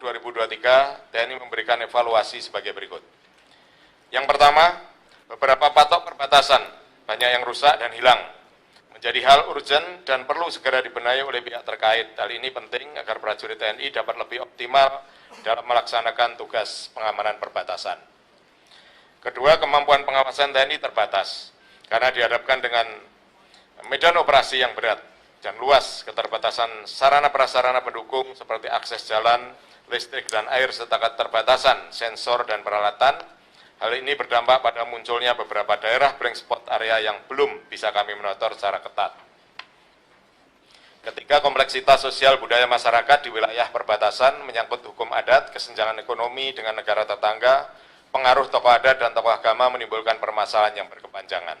2023, TNI memberikan evaluasi sebagai berikut. Yang pertama, beberapa patok perbatasan banyak yang rusak dan hilang, menjadi hal urgent dan perlu segera dibenahi oleh pihak terkait. Hal ini penting agar prajurit TNI dapat lebih optimal dalam melaksanakan tugas pengamanan perbatasan. Kedua, kemampuan pengawasan TNI terbatas, karena dihadapkan dengan medan operasi yang berat dan luas, keterbatasan sarana prasarana pendukung seperti akses jalan, listrik dan air serta keterbatasan sensor dan peralatan. Hal ini berdampak pada munculnya beberapa daerah blank spot area yang belum bisa kami monitor secara ketat. Ketiga, kompleksitas sosial budaya masyarakat di wilayah perbatasan menyangkut hukum adat, kesenjangan ekonomi dengan negara tetangga, pengaruh tokoh adat dan tokoh agama menimbulkan permasalahan yang berkepanjangan.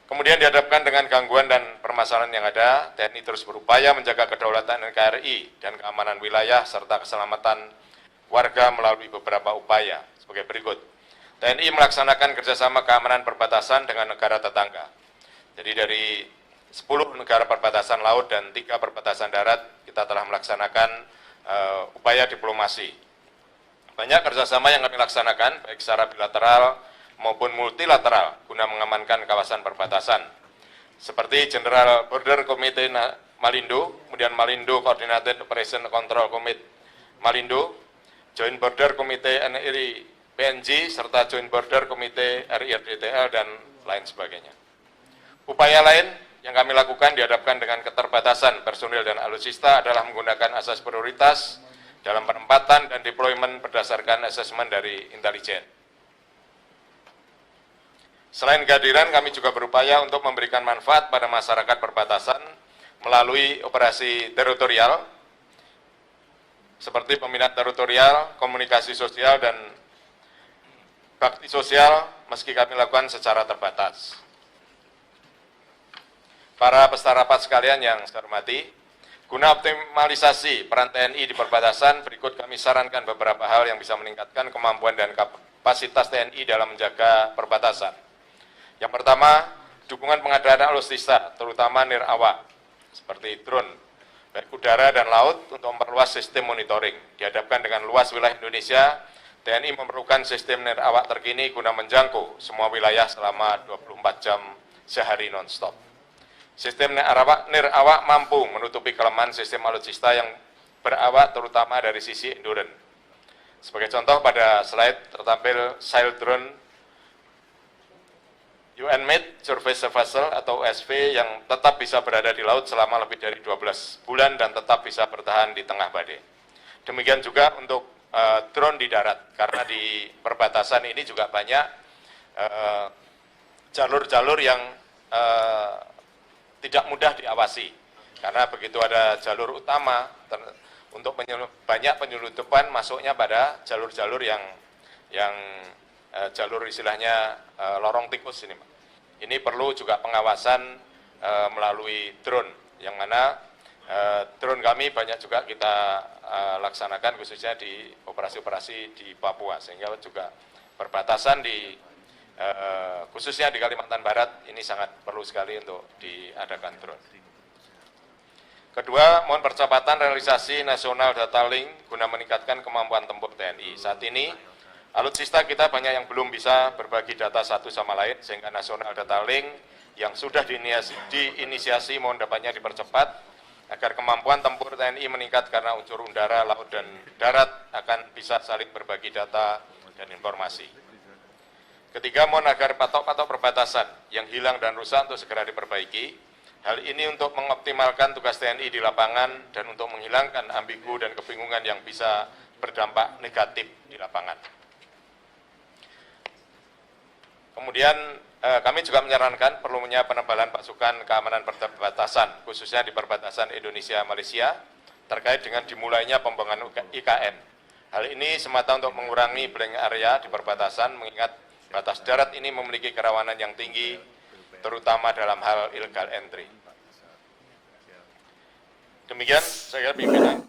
Kemudian dihadapkan dengan gangguan dan permasalahan yang ada, TNI terus berupaya menjaga kedaulatan NKRI dan keamanan wilayah serta keselamatan warga melalui beberapa upaya sebagai berikut. TNI melaksanakan kerjasama keamanan perbatasan dengan negara tetangga. Jadi dari 10 negara perbatasan laut dan 3 perbatasan darat, kita telah melaksanakan upaya diplomasi. Banyak kerjasama yang kami laksanakan, baik secara bilateral maupun multilateral, guna mengamankan kawasan perbatasan. Seperti General Border Committee Malindo, kemudian Malindo Coordinated Operation Control Committee Malindo, Joint Border Committee NRI PNG, serta Joint Border Committee RIRDTL, dan lain sebagainya. Upaya lain yang kami lakukan dihadapkan dengan keterbatasan personil dan alutsista adalah menggunakan asas prioritas dalam penempatan dan deployment berdasarkan asesmen dari intelijen. Selain kehadiran, kami juga berupaya untuk memberikan manfaat pada masyarakat perbatasan melalui operasi teritorial, seperti pembinaan teritorial, komunikasi sosial, dan bakti sosial, meski kami lakukan secara terbatas. Para peserta rapat sekalian yang saya hormati, guna optimalisasi peran TNI di perbatasan, berikut kami sarankan beberapa hal yang bisa meningkatkan kemampuan dan kapasitas TNI dalam menjaga perbatasan. Yang pertama, dukungan pengadaan alutsista, terutama nirAWA, seperti drone, baik udara dan laut, untuk memperluas sistem monitoring. Dihadapkan dengan luas wilayah Indonesia, TNI memerlukan sistem nirAWA terkini guna menjangkau semua wilayah selama 24 jam sehari non-stop. Sistem nirAWA mampu menutupi kelemahan sistem alutsista yang berawak terutama dari sisi endurance. Sebagai contoh, pada slide tertampil Sail Drone UN-made Surface Vessel atau USV yang tetap bisa berada di laut selama lebih dari 12 bulan dan tetap bisa bertahan di tengah badai. Demikian juga untuk drone di darat, karena di perbatasan ini juga banyak jalur-jalur yang tidak mudah diawasi, karena begitu ada jalur utama untuk banyak penyelundupan masuknya pada jalur-jalur yang jalur istilahnya lorong tikus ini. Ini perlu juga pengawasan melalui drone, yang mana drone kami banyak juga kita laksanakan khususnya di operasi-operasi di Papua, sehingga juga perbatasan di khususnya di Kalimantan Barat ini sangat perlu sekali untuk diadakan drone. Kedua, mohon percepatan realisasi National Data Link guna meningkatkan kemampuan tempur TNI. Saat ini alutsista kita banyak yang belum bisa berbagi data satu sama lain, sehingga National Data Link yang sudah diinisiasi mohon dapatnya dipercepat agar kemampuan tempur TNI meningkat, karena unsur udara, laut, dan darat akan bisa saling berbagi data dan informasi. Ketiga, mohon agar patok-patok perbatasan yang hilang dan rusak untuk segera diperbaiki. Hal ini untuk mengoptimalkan tugas TNI di lapangan dan untuk menghilangkan ambigu dan kebingungan yang bisa berdampak negatif di lapangan. Kemudian kami juga menyarankan perlunya penebalan pasukan keamanan perbatasan, khususnya di perbatasan Indonesia-Malaysia, terkait dengan dimulainya pembangunan IKN. Hal ini semata untuk mengurangi blank area di perbatasan, mengingat batas darat ini memiliki kerawanan yang tinggi, terutama dalam hal illegal entry. Demikian saya kira pimpinan.